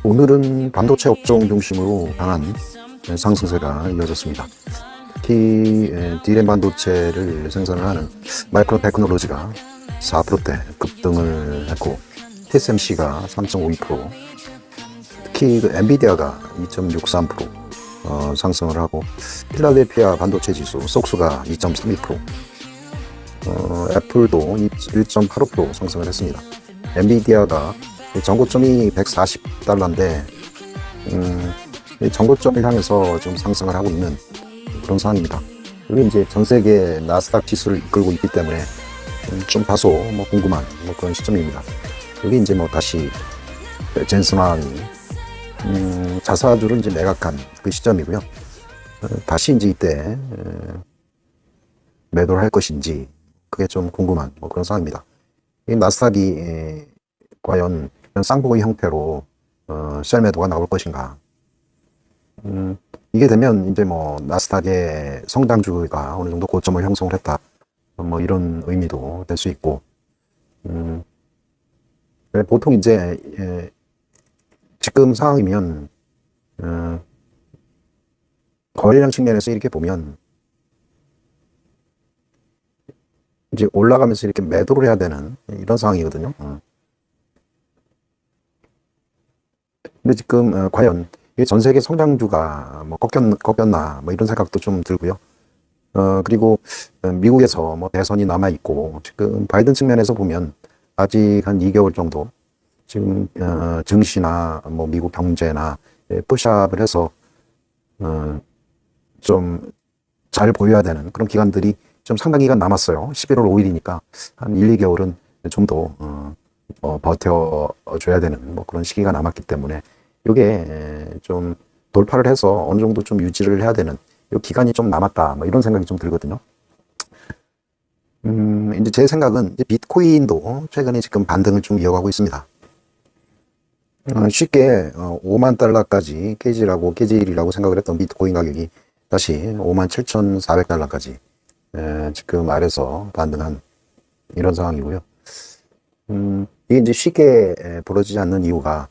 오늘은 반도체 업종 중심으로 강한 상승세가 이어졌습니다. 특히 D램 반도체를 생산을 하는 마이크론 테크놀로지가 4%대 급등을 했고, TSMC가 3.52%, 특히 그 엔비디아가 2.63% 상승을 하고, 필라델피아 반도체 지수 속수가 2.32%, 애플도 1.85% 상승을 했습니다. 엔비디아가 전고점이 $140인데 전고점을 향해서 좀 상승을 하고 있는 그런 상황입니다. 여기 이제 전 세계 나스닥 지수를 이끌고 있기 때문에 좀 다소 궁금한 그런 시점입니다. 여기 이제 다시 젠슨 왕이 자사주를 이제 매각한 그 시점이고요. 다시 이제 이때 매도를 할 것인지 그게 좀 궁금한 그런 상황입니다. 이 나스닥이 과연 쌍봉의 형태로 셀 매도가 나올 것인가? 이게 되면 이제 나스닥의 성장주가 어느 정도 고점을 형성을 했다, 이런 의미도 될 수 있고, 보통 이제 지금 상황이면 거래량 측면에서 이렇게 보면 이제 올라가면서 이렇게 매도를 해야 되는 이런 상황이거든요. 근데 지금 과연 전 세계 성장주가 꺾였나 이런 생각도 좀 들고요. 그리고 미국에서 대선이 남아 있고, 지금 바이든 측면에서 보면 아직 한 2개월 정도 지금 증시나 미국 경제나 푸시업을 해서 좀 잘 보여야 되는 그런 기간들이 좀 상당 기간 남았어요. 11월 5일이니까 한 1, 2개월은 좀 더 버텨줘야 되는 그런 시기가 남았기 때문에, 이게 좀 돌파를 해서 어느 정도 좀 유지를 해야 되는 이 기간이 좀 남았다, 이런 생각이 좀 들거든요. 이제 제 생각은 이제 비트코인도 최근에 지금 반등을 좀 이어가고 있습니다. 쉽게 $50,000까지 깨질이라고 생각을 했던 비트코인 가격이 다시 $57,400까지 지금 아래서 반등한 이런 상황이고요. 이게 이제 쉽게 벌어지지 않는 이유가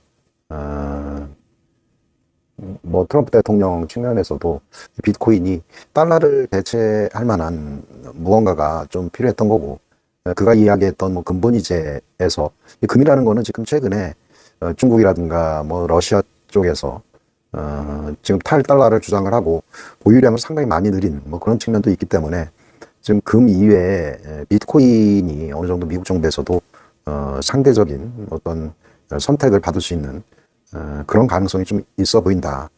트럼프 대통령 측면에서도 비트코인이 달러를 대체할 만한 무언가가 좀 필요했던 거고, 그가 이야기했던 근본이제에서 금이라는 거는 지금 최근에 중국이라든가 러시아 쪽에서 지금 탈달러를 주장을 하고 보유량을 상당히 많이 늘린 그런 측면도 있기 때문에, 지금 금 이외에 비트코인이 어느 정도 미국 정부에서도 상대적인 어떤 선택을 받을 수 있는 그런 가능성이 좀 있어 보인다.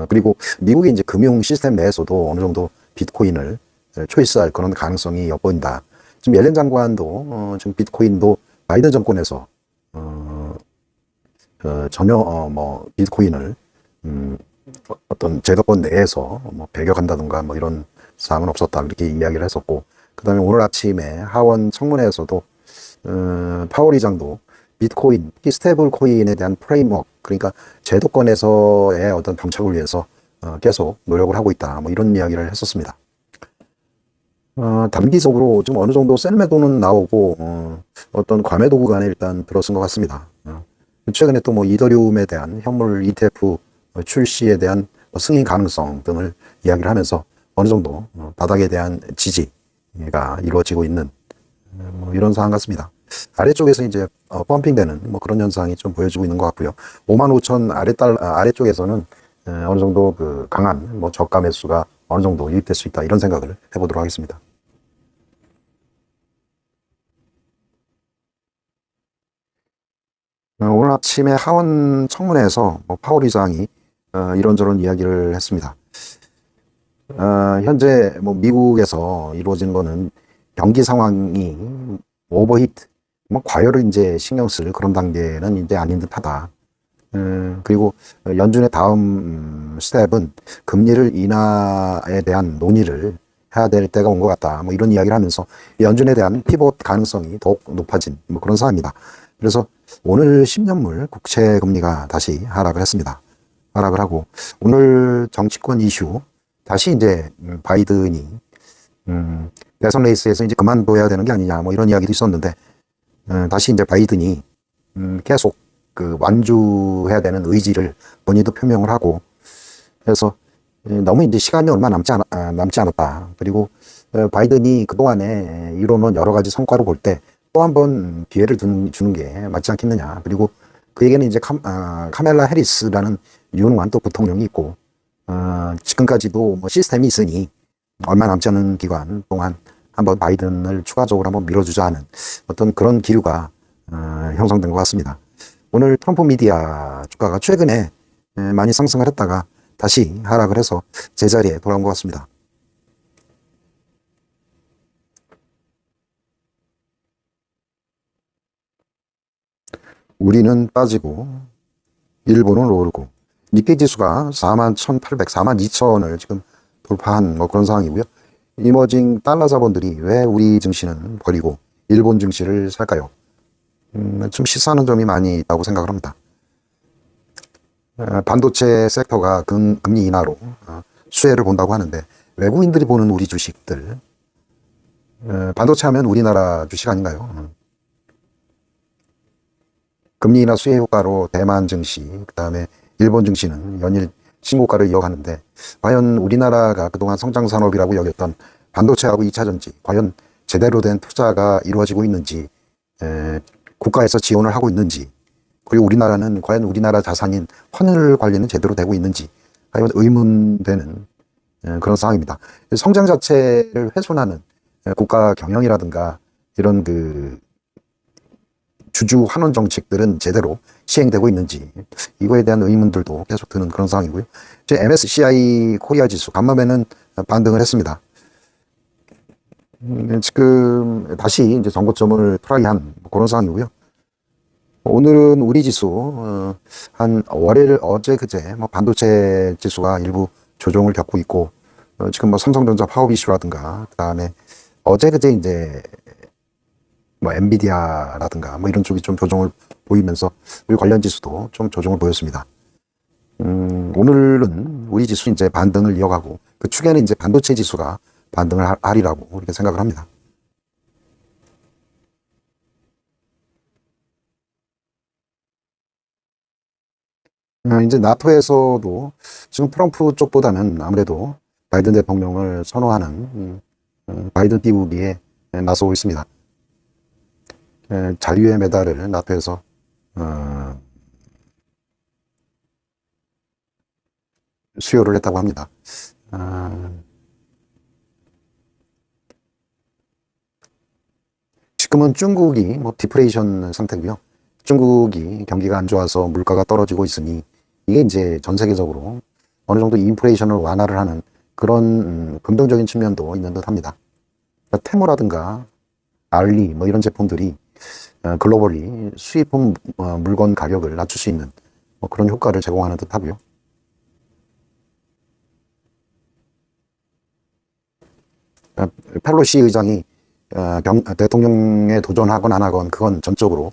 그리고 미국의 이제 금융 시스템 내에서도 어느 정도 비트코인을 초이스할 그런 가능성이 엿보인다. 지금 옐렌 장관도 지금 비트코인도 바이든 정권에서 전혀 비트코인을 어떤 제도권 내에서 배격한다든가 이런 사항은 없었다, 이렇게 이야기를 했었고, 그 다음에 오늘 아침에 하원 청문회에서도 파월 의장도 비트코인, 스테이블 코인에 대한 프레임워크, 그러니까 제도권에서의 어떤 정착을 위해서 계속 노력을 하고 있다, 이런 이야기를 했었습니다. 단기적으로 지금 어느 정도 셀 매도는 나오고 어떤 과매도 구간에 일단 들어선 것 같습니다. 최근에 또 이더리움에 대한 현물 ETF 출시에 대한 승인 가능성 등을 이야기를 하면서 어느 정도 바닥에 대한 지지가 이루어지고 있는 이런 상황 같습니다. 아래쪽에서 이제 펌핑되는 그런 현상이 좀 보여지고 있는 것 같고요. 55,000 아래쪽에서는 어느 정도 그 강한 저가 매수가 어느 정도 유입될 수 있다, 이런 생각을 해보도록 하겠습니다. 오늘 아침에 하원 청문회에서 파월 의장이 이런저런 이야기를 했습니다. 현재 미국에서 이루어지는 거는 경기 상황이 오버히트, 과열을 이제 신경 쓸 그런 단계는 이제 아닌 듯하다. 그리고 연준의 다음 스텝은 금리를 인하에 대한 논의를 해야 될 때가 온 것 같다, 이런 이야기를 하면서 연준에 대한 피봇 가능성이 더욱 높아진 그런 상황입니다. 그래서 오늘 10년물 국채 금리가 다시 하락을 했습니다. 하락을 하고, 오늘 정치권 이슈 다시 이제 바이든이 대선 레이스에서 이제 그만둬야 되는 게 아니냐, 이런 이야기도 있었는데, 다시 이제 바이든이 계속 그 완주해야 되는 의지를 본인도 표명을 하고, 그래서 너무 이제 시간이 얼마 남지 않았다. 그리고 바이든이 그동안에 이뤄놓은 여러 가지 성과로 볼 때 또 한 번 기회를 주는 게 맞지 않겠느냐. 그리고 그에게는 이제 카멜라 해리스라는 유능한 또 부통령이 있고, 지금까지도 뭐 시스템이 있으니 얼마 남지 않은 기간 동안 한번 바이든을 추가적으로 한번 밀어주자 하는 어떤 그런 기류가 형성된 것 같습니다. 오늘 트럼프 미디어 주가가 최근에 많이 상승을 했다가 다시 하락을 해서 제자리에 돌아온 것 같습니다. 우리는 빠지고 일본은 오르고, 니케이 지수가 41,800, 42,000을 지금 돌파한 뭐 그런 상황이고요. 이머징 달러 자본들이 왜 우리 증시는 버리고 일본 증시를 살까요? 좀 시사하는 점이 많이 있다고 생각을 합니다. 반도체 섹터가 금리 인하로 수혜를 본다고 하는데, 외국인들이 보는 우리 주식들, 반도체 하면 우리나라 주식 아닌가요? 금리 인하 수혜 효과로 대만 증시, 그 다음에 일본 증시는 연일 신고가를 이어가는데, 과연 우리나라가 그동안 성장 산업이라고 여겼던 반도체하고 2차전지, 과연 제대로 된 투자가 이루어지고 있는지, 국가에서 지원을 하고 있는지, 그리고 우리나라는 과연 우리나라 자산인 환율 관리는 제대로 되고 있는지 과연 의문되는 그런 상황입니다. 성장 자체를 훼손하는 국가 경영이라든가 이런 그 주주 환원 정책들은 제대로 시행되고 있는지, 이거에 대한 의문들도 계속 드는 그런 상황이고요. 이제 MSCI 코리아 지수 간밤에는 반등을 했습니다. 지금 다시 이제 전고점을 트라이한 그런 상황이고요. 오늘은 우리 지수 한 월요일 어제 그제 뭐 반도체 지수가 일부 조정을 겪고 있고, 지금 뭐 삼성전자 파업 이슈라든가, 그 다음에 어제 그제 이제 뭐 엔비디아라든가 뭐 이런 쪽이 좀 조정을 보이면서 우리 관련 지수도 좀 조정을 보였습니다. 오늘은 우리 지수 이제 반등을 이어가고, 그 축에는 이제 반도체 지수가 반등을 하리라고 이렇게 생각을 합니다. 이제 나토에서도 지금 트럼프 쪽보다는 아무래도 바이든 대통령을 선호하는 바이든 띄우기에 나서고 있습니다. 자유의 메달을 나토에서 수여를 했다고 합니다. 지금은 중국이 뭐 디프레이션 상태고요. 중국이 경기가 안 좋아서 물가가 떨어지고 있으니, 이게 이제 전 세계적으로 어느 정도 인플레이션을 완화를 하는 그런 긍정적인 측면도 있는 듯 합니다. 그러니까 테무라든가 알리 뭐 이런 제품들이 글로벌리 수입품 물건 가격을 낮출 수 있는 뭐 그런 효과를 제공하는 듯 하고요. 펠로시 의장이 대통령에 도전하건 안 하건 그건 전적으로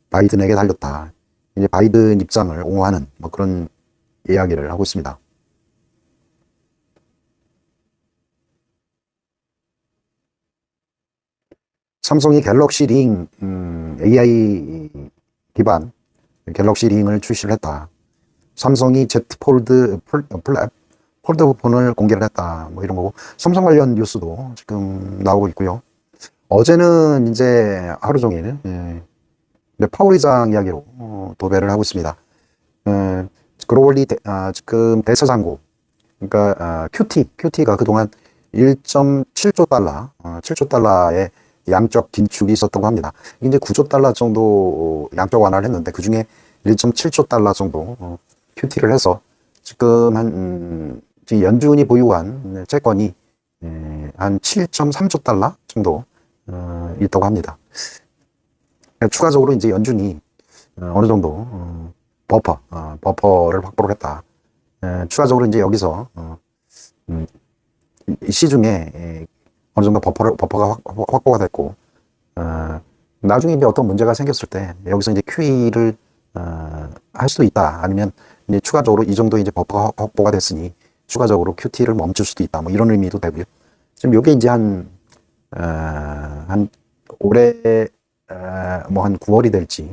바이든에게 달렸다. 이제 바이든 입장을 옹호하는 뭐 그런 이야기를 하고 있습니다. 삼성이 갤럭시 링 AI 기반 갤럭시 링을 출시를 했다. 삼성이 Z 폴드 폰을 공개를 했다. 뭐 이런 거고, 삼성 관련 뉴스도 지금 나오고 있고요. 어제는 이제 하루 종일 파월 의장 이야기로 도배를 하고 있습니다. 글로벌리 지금 대서장고, 그러니까 QT가 그동안 1.7조 달러, 7조 달러의 양적 긴축이 있었다고 합니다. 이제 9조 달러 정도 양적 완화를 했는데, 그 중에 1.7조 달러 정도 QT를 해서 지금 지금 연준이 보유한 채권이 한 7.3조 달러 정도 있다고 합니다. 추가적으로 이제 연준이 어느 정도 버퍼를 확보를 했다. 추가적으로 이제 여기서 시중에 어느 정도 버퍼가 확보가 됐고, 나중에 이제 어떤 문제가 생겼을 때 여기서 이제 QE를 할 수도 있다. 아니면 이제 추가적으로 이 정도 이제 버퍼가 확보가 됐으니 추가적으로 QT를 멈출 수도 있다. 뭐 이런 의미도 되고요. 지금 요게 이제 한 올해 뭐 한 9월이 될지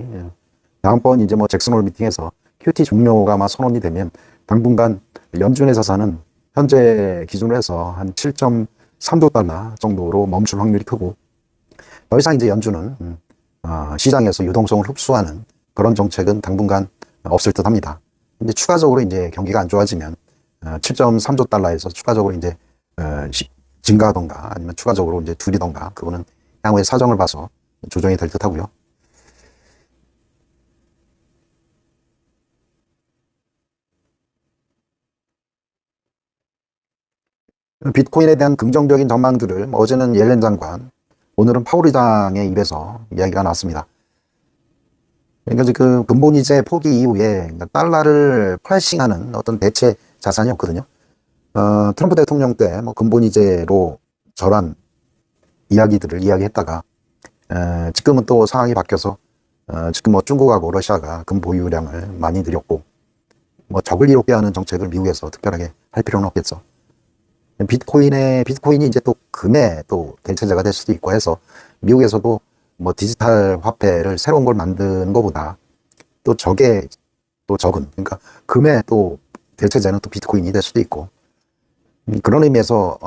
다음번 이제 뭐 잭슨홀 미팅에서 QT 종료가 아마 선언이 되면 당분간 연준의 자산은 현재 기준으로 해서 한 7.3조 달러 정도로 멈출 확률이 크고, 더 이상 이제 연준은 시장에서 유동성을 흡수하는 그런 정책은 당분간 없을 듯 합니다. 이제 추가적으로 이제 경기가 안 좋아지면 7.3조 달러에서 추가적으로 이제 증가하던가 아니면 추가적으로 이제 줄이던가, 그거는 향후의 사정을 봐서 조정이 될 듯 하고요. 비트코인에 대한 긍정적인 전망들을 어제는 옐렌 장관, 오늘은 파월 의장의 입에서 이야기가 나왔습니다. 그러니까 그 근본이제 포기 이후에 달러를 프라이싱하는 어떤 대체 자산이 없거든요. 트럼프 대통령 때 뭐 근본이제로 저런 이야기들을 이야기했다가 지금은 또 상황이 바뀌어서 지금 뭐 중국하고 러시아가 금 보유량을 많이 늘렸고, 뭐 적을 이롭게 하는 정책을 미국에서 특별하게 할 필요는 없겠죠. 비트코인이 이제 또 금의 또 대체제가 될 수도 있고 해서 미국에서도 뭐 디지털 화폐를 새로운 걸 만드는 것보다 또 적은, 그러니까 금의 또 대체제는 또 비트코인이 될 수도 있고, 그런 의미에서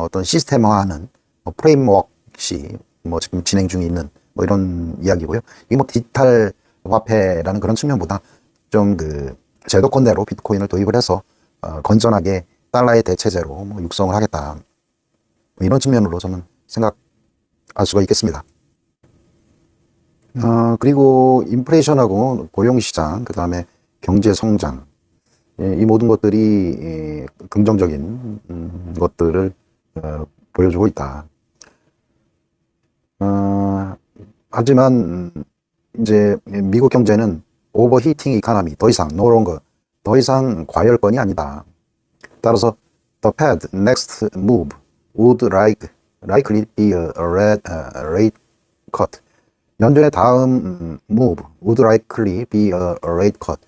어떤 시스템화하는 프레임워크시 뭐 지금 진행 중에 있는 뭐 이런 이야기고요. 이게 뭐 디지털 화폐라는 그런 측면보다 좀 그 제도권대로 비트코인을 도입을 해서 건전하게 달러의 대체제로 뭐 육성을 하겠다, 뭐 이런 측면으로 저는 생각할 수가 있겠습니다. 그리고 인플레이션하고 고용시장, 그 다음에 경제 성장, 이 모든 것들이 긍정적인 것들을 보여주고 있다. 하지만 이제 미국 경제는 오버히팅 이카노미, 더 이상 과열권이 아니다. 따라서 the Fed next move would likely be a rate cut. 연준의 다음 move would likely be a rate cut.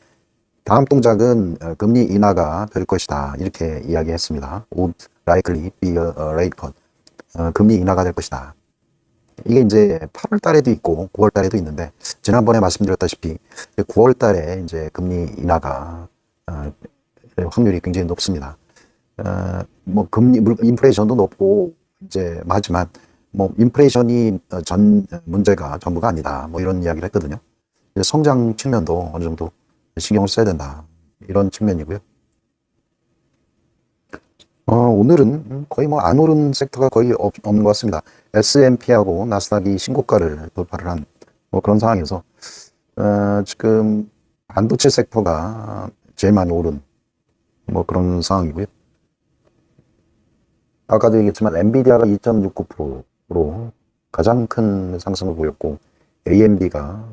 다음 동작은 금리 인하가 될 것이다, 이렇게 이야기했습니다. would likely be a rate cut. 금리 인하가 될 것이다. 이게 이제 8월 달에도 있고 9월 달에도 있는데, 지난번에 말씀드렸다시피 9월 달에 이제 금리 인하가 확률이 굉장히 높습니다. 뭐 인플레이션도 높고 이제 하지만 뭐 인플레이션이 문제가 전부가 아니다, 뭐 이런 이야기를 했거든요. 성장 측면도 어느 정도 신경을 써야 된다, 이런 측면이고요. 오늘은 거의 뭐 안 오른 섹터가 거의 없는 것 같습니다. S&P하고 나스닥이 신고가를 돌파를 한 뭐 그런 상황에서 지금 반도체 섹터가 제일 많이 오른 뭐 그런 상황이고요. 아까도 얘기했지만 엔비디아가 2.69%로 가장 큰 상승을 보였고, AMD가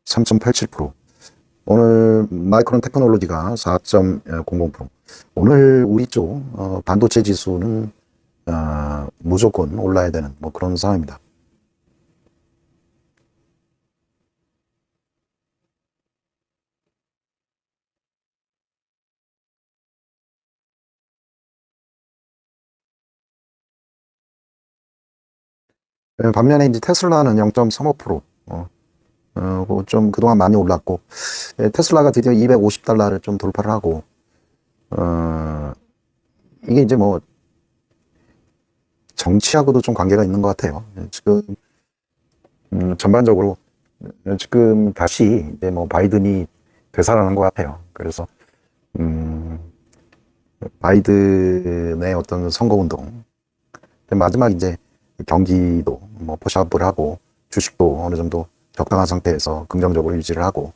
3.87%, 오늘 마이크론 테크놀로지가 4.00%. 오늘 우리 쪽 반도체 지수는 무조건 올라야 되는 뭐 그런 상황입니다. 반면에 이제 테슬라는 0.35%, 좀 그동안 많이 올랐고, 테슬라가 드디어 250달러를 좀 돌파를 하고, 이게 이제 뭐 정치하고도 좀 관계가 있는 것 같아요. 지금 전반적으로 지금 다시 이제 뭐 바이든이 되살아난 것 같아요. 그래서 바이든의 어떤 선거운동, 마지막 이제 경기도 뭐 포샵을 하고, 주식도 어느 정도 적당한 상태에서 긍정적으로 유지를 하고,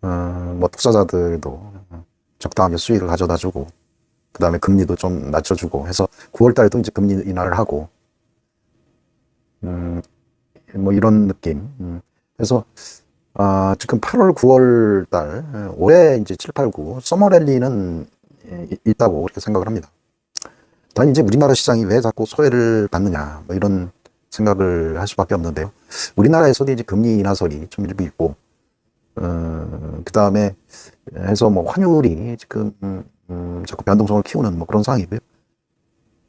뭐 투자자들도 적당하게 수익을 가져다 주고, 그 다음에 금리도 좀 낮춰주고 해서 9월 달에도 이제 금리 인하를 하고, 뭐 이런 느낌. 그래서 지금 8월, 9월 달, 올해 이제 7, 8, 9 서머 랠리는 있다고 그렇게 생각을 합니다. 단 이제 우리나라 시장이 왜 자꾸 소외를 받느냐, 뭐 이런 생각을 할 수밖에 없는데요. 우리나라에서도 이제 금리 인하설이 좀 일부 있고, 그 다음에 해서 뭐 환율이 지금 자꾸 변동성을 키우는 뭐 그런 상황이고요.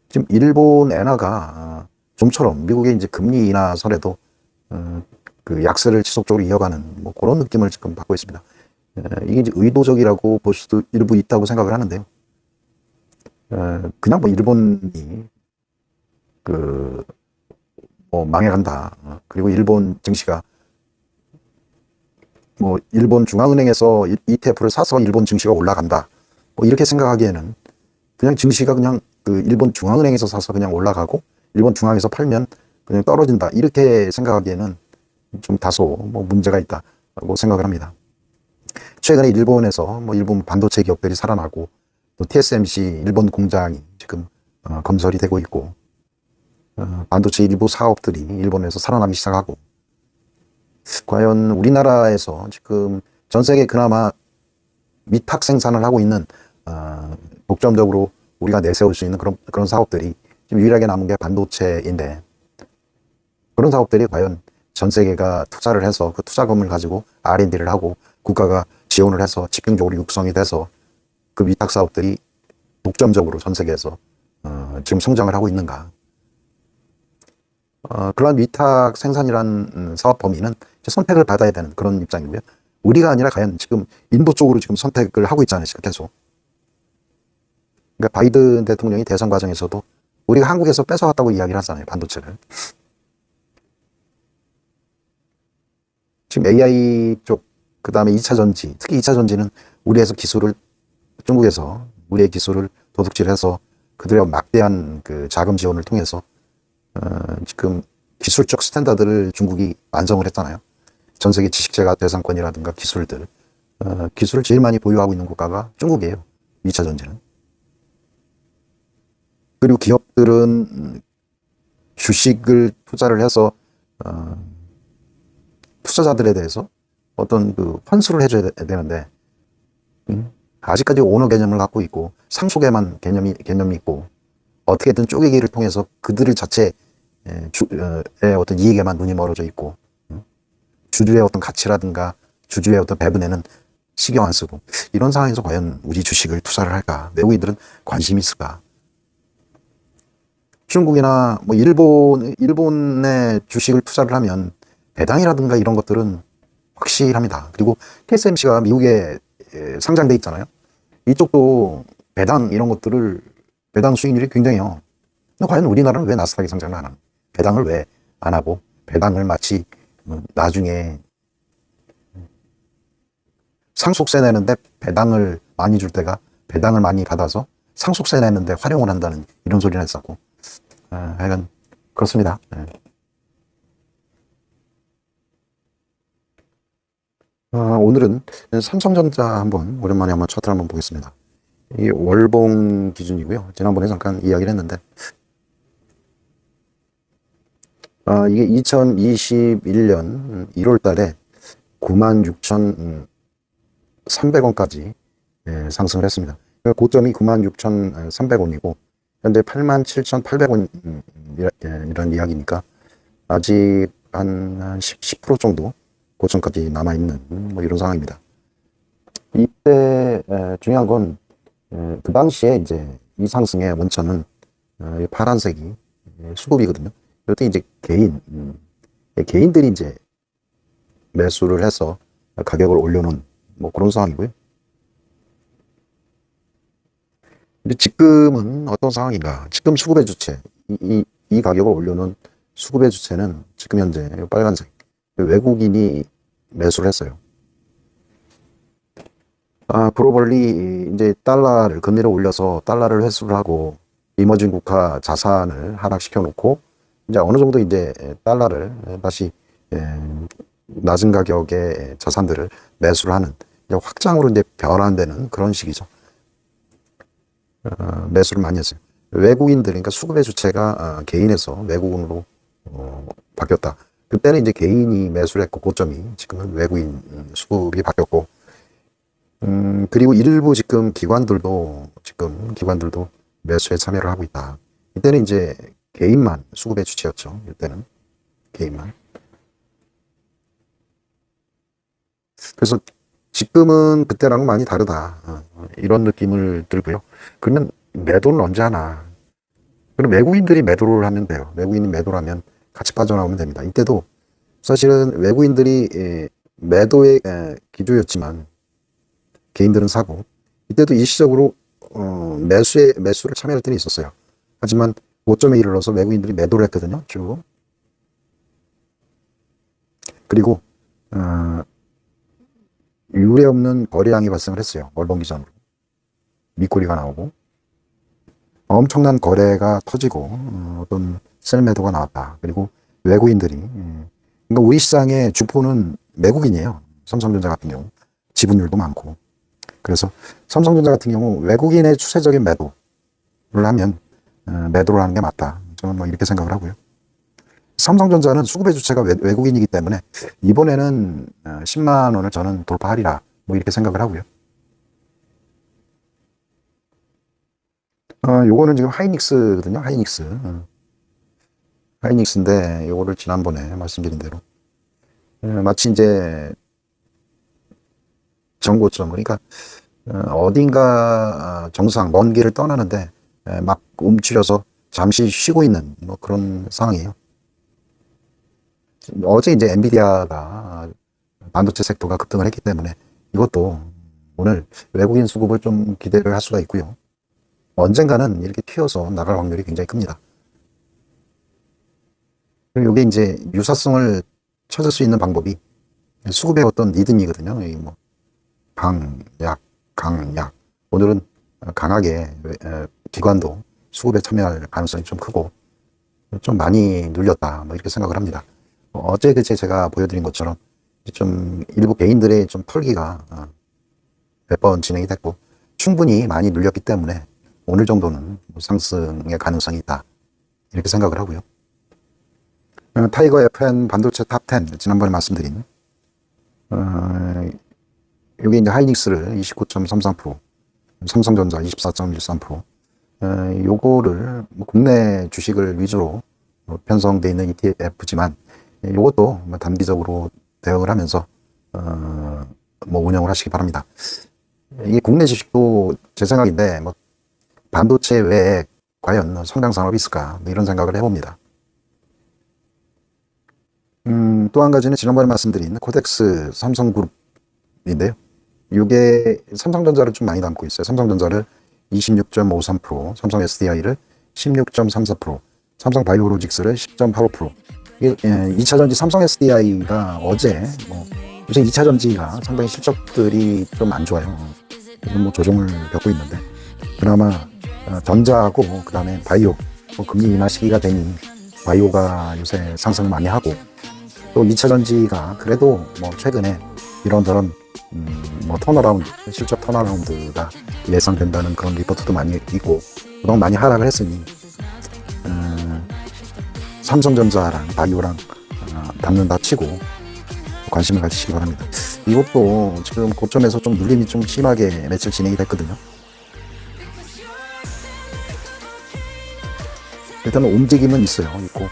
지금 일본 엔화가 좀처럼 미국의 이제 금리 인하설에도 그 약세를 지속적으로 이어가는 뭐 그런 느낌을 지금 받고 있습니다. 이게 이제 의도적이라고 볼 수도 일부 있다고 생각을 하는데요. 그냥 뭐 일본이 그 뭐 망해간다. 그리고 일본 증시가 뭐 일본 중앙은행에서 ETF를 사서 일본 증시가 올라간다. 뭐 이렇게 생각하기에는 그냥 증시가 그냥 그 일본 중앙은행에서 사서 그냥 올라가고 일본 중앙에서 팔면 그냥 떨어진다. 이렇게 생각하기에는 좀 다소 뭐 문제가 있다고 생각을 합니다. 최근에 일본에서 뭐 일본 반도체 기업들이 살아나고 또 TSMC 일본 공장이 지금 건설이 되고 있고 반도체 일부 사업들이 일본에서 살아나기 시작하고 과연 우리나라에서 지금 전 세계 그나마 미탁 생산을 하고 있는 독점적으로 우리가 내세울 수 있는 그런 사업들이 지금 유일하게 남은 게 반도체인데 그런 사업들이 과연 전 세계가 투자를 해서 그 투자금을 가지고 R&D를 하고 국가가 지원을 해서 집중적으로 육성이 돼서 그 위탁 사업들이 독점적으로 전 세계에서 지금 성장을 하고 있는가? 그러한 위탁 생산이라는 사업 범위는 선택을 받아야 되는 그런 입장이고요. 우리가 아니라 과연 지금 인도 쪽으로 지금 선택을 하고 있잖아요, 계속. 그러니까 바이든 대통령이 대선 과정에서도 우리가 한국에서 뺏어왔다고 이야기를 하잖아요, 반도체를. 지금 AI 쪽, 그 다음에 2차 전지, 특히 2차 전지는 우리에서 기술을, 중국에서 우리의 기술을 도둑질해서 그들의 막대한 그 자금 지원을 통해서 지금 기술적 스탠다드를 중국이 완성을 했잖아요. 전 세계 지식재가 대상권이라든가 기술들. 기술을 제일 많이 보유하고 있는 국가가 중국이에요. 2차 전지는. 그리고 기업들은 주식을 투자를 해서 투자자들에 대해서 어떤 그 환수를 해줘야 되는데 아직까지 오너 개념을 갖고 있고 상속에만 개념이 있고 어떻게든 쪼개기를 통해서 그들을 자체의 어떤 이익에만 눈이 멀어져 있고 주주의 어떤 가치라든가 주주의 어떤 배분에는 신경 안 쓰고 이런 상황에서 과연 우리 주식을 투자를 할까? 외국인들은 관심이 있을까? 중국이나 뭐 일본의 주식을 투자를 하면 배당이라든가 이런 것들은 확실합니다. 그리고 TSMC가 미국에 상장돼 있잖아요. 이쪽도 배당 이런 것들을 배당 수익률이 굉장해요. 근데 과연 우리나라는 왜 나스닥에 상장을 안 하는? 배당을 왜 안 하고 배당을 마치 나중에 상속세 내는데 배당을 많이 줄 때가 배당을 많이 받아서 상속세 내는데 활용을 한다는 이런 소리를 했었고 하여간 그렇습니다. 오늘은 삼성전자 오랜만에 한번 차트를 한번 보겠습니다. 이 월봉 기준이고요. 지난번에 잠깐 이야기를 했는데 이게 2021년 1월 달에 96,300원까지 상승을 했습니다. 고점이 96,300원이고 현재 87,800원 이런 이야기니까 아직 한 10% 정도 고점까지 남아있는 뭐 이런 상황입니다. 이때 중요한 건 그 당시에 이제 이 상승의 원천은 파란색이 수급이거든요. 이때 이제 개인들이 이제 매수를 해서 가격을 올려놓은 뭐 그런 상황이고요. 근데 지금은 어떤 상황인가? 지금 수급의 주체, 이 가격을 올려놓은 수급의 주체는 지금 현재 빨간색 외국인이 매수를 했어요. 글로벌리 이제 금리를 올려서 달러를 회수를 하고 이머징 국가 자산을 하락시켜 놓고 이제 어느 정도 이제 달러를 다시 낮은 가격의 자산들을 매수를 하는 이제 확장으로 이제 변환되는 그런 시기죠. 매수를 많이 했어요. 외국인들, 그러니까 수급의 주체가 개인에서 외국인으로 바뀌었다. 그때는 이제 개인이 매수를 했고 고점이 지금은 외국인 수급이 바뀌었고 그리고 일부 지금 기관들도 매수에 참여를 하고 있다. 이때는 이제 개인만 수급의 주체였죠. 이때는 개인만. 그래서 지금은 그때랑은 많이 다르다. 이런 느낌을 들고요. 그러면 매도는 언제 하나? 그럼 외국인들이 매도를 하면 돼요. 외국인이 매도를 하면 같이 빠져나오면 됩니다. 이때도 사실은 외국인들이 매도의 기조였지만 개인들은 사고, 이때도 일시적으로 매수를 참여할 때는 있었어요. 하지만 고점에 이르러서 외국인들이 매도를 했거든요. 쭉. 그리고 유례 없는 거래량이 발생을 했어요. 월봉 기전으로. 밑꼬리가 나오고 엄청난 거래가 터지고 어떤 셀매도가 나왔다. 그리고 외국인들이 그러니까 우리 시장의 주포는 외국인이에요. 삼성전자 같은 경우 지분율도 많고, 그래서 삼성전자 같은 경우 외국인의 추세적인 매도를 하면 매도를 하는 게 맞다. 저는 뭐 이렇게 생각을 하고요. 삼성전자는 수급의 주체가 외국인이기 때문에 이번에는 10만 원을 저는 돌파하리라 뭐 이렇게 생각을 하고요. 요거는 지금 하이닉스거든요. 하이닉스인데 요거를 지난번에 말씀드린 대로 마치 이제 정고점, 그러니까 어딘가 정상 먼 길을 떠나는데 막 움츠려서 잠시 쉬고 있는 뭐 그런 상황이에요. 어제 이제 엔비디아가 반도체 섹터가 급등을 했기 때문에 이것도 오늘 외국인 수급을 좀 기대를 할 수가 있고요. 언젠가는 이렇게 튀어서 나갈 확률이 굉장히 큽니다. 그리고 이게 이제 유사성을 찾을 수 있는 방법이 수급의 어떤 리듬이거든요. 뭐 강약. 오늘은 강하게 기관도 수급에 참여할 가능성이 좀 크고 좀 많이 눌렸다. 뭐 이렇게 생각을 합니다. 어제 그제 제가 보여드린 것처럼 좀 일부 개인들의 좀 털기가 몇 번 진행이 됐고 충분히 많이 눌렸기 때문에 오늘 정도는 상승의 가능성이 있다. 이렇게 생각을 하고요. 타이거 FN 반도체 탑 10 지난번에 말씀드린 여기 이제 하이닉스를 29.33%, 삼성전자 24.13%, 요거를 국내 주식을 위주로 편성되어 있는 ETF지만 요것도 단기적으로 대응을 하면서 뭐 운영을 하시기 바랍니다. 이게 국내 주식도 제 생각인데 뭐 반도체 외에 과연 성장 산업이 있을까 뭐 이런 생각을 해봅니다. 또 한 가지는 지난번에 말씀드린 코덱스 삼성그룹인데요. 이게 삼성전자를 좀 많이 담고 있어요. 삼성전자를 26.53%, 삼성 SDI를 16.34%, 삼성 바이오로직스를 10.85%. 이게 2차전지 삼성 SDI가 어제 요새 2차전지가 상당히 실적들이 좀 안 좋아요. 뭐 조정을 겪고 있는데 그나마 전자하고 그 다음에 바이오 금리 인하 시기가 되니 바이오가 요새 상승을 많이 하고 또 2차전지가 그래도 뭐 최근에 이런저런 뭐 턴어라운드, 실적 턴어라운드가 예상된다는 그런 리포트도 많이 있고 그동안 많이 하락을 했으니 삼성전자랑 바이오랑 담는다 치고 관심을 가지시기 바랍니다. 이것도 지금 고점에서 좀 눌림이 좀 심하게 며칠 진행이 됐거든요. 일단은 움직임은 있고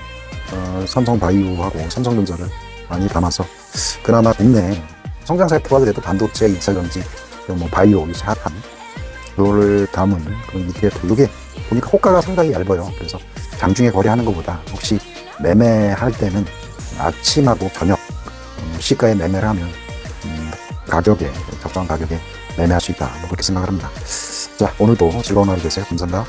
삼성 바이오하고 삼성전자를 많이 담아서 그나마 국내 성장 섹터가 그래도 반도체, 2차전지, 뭐 바이오, 요새 핫한 그거를 담은 그런 ETF. 이게 보니까 호가가 상당히 얇아요. 그래서 장중에 거래하는 것보다 혹시 매매할 때는 아침하고 저녁 시가에 매매를 하면 적정한 가격에 매매할 수 있다. 뭐 그렇게 생각을 합니다. 자, 오늘도 즐거운 하루 되세요. 감사합니다.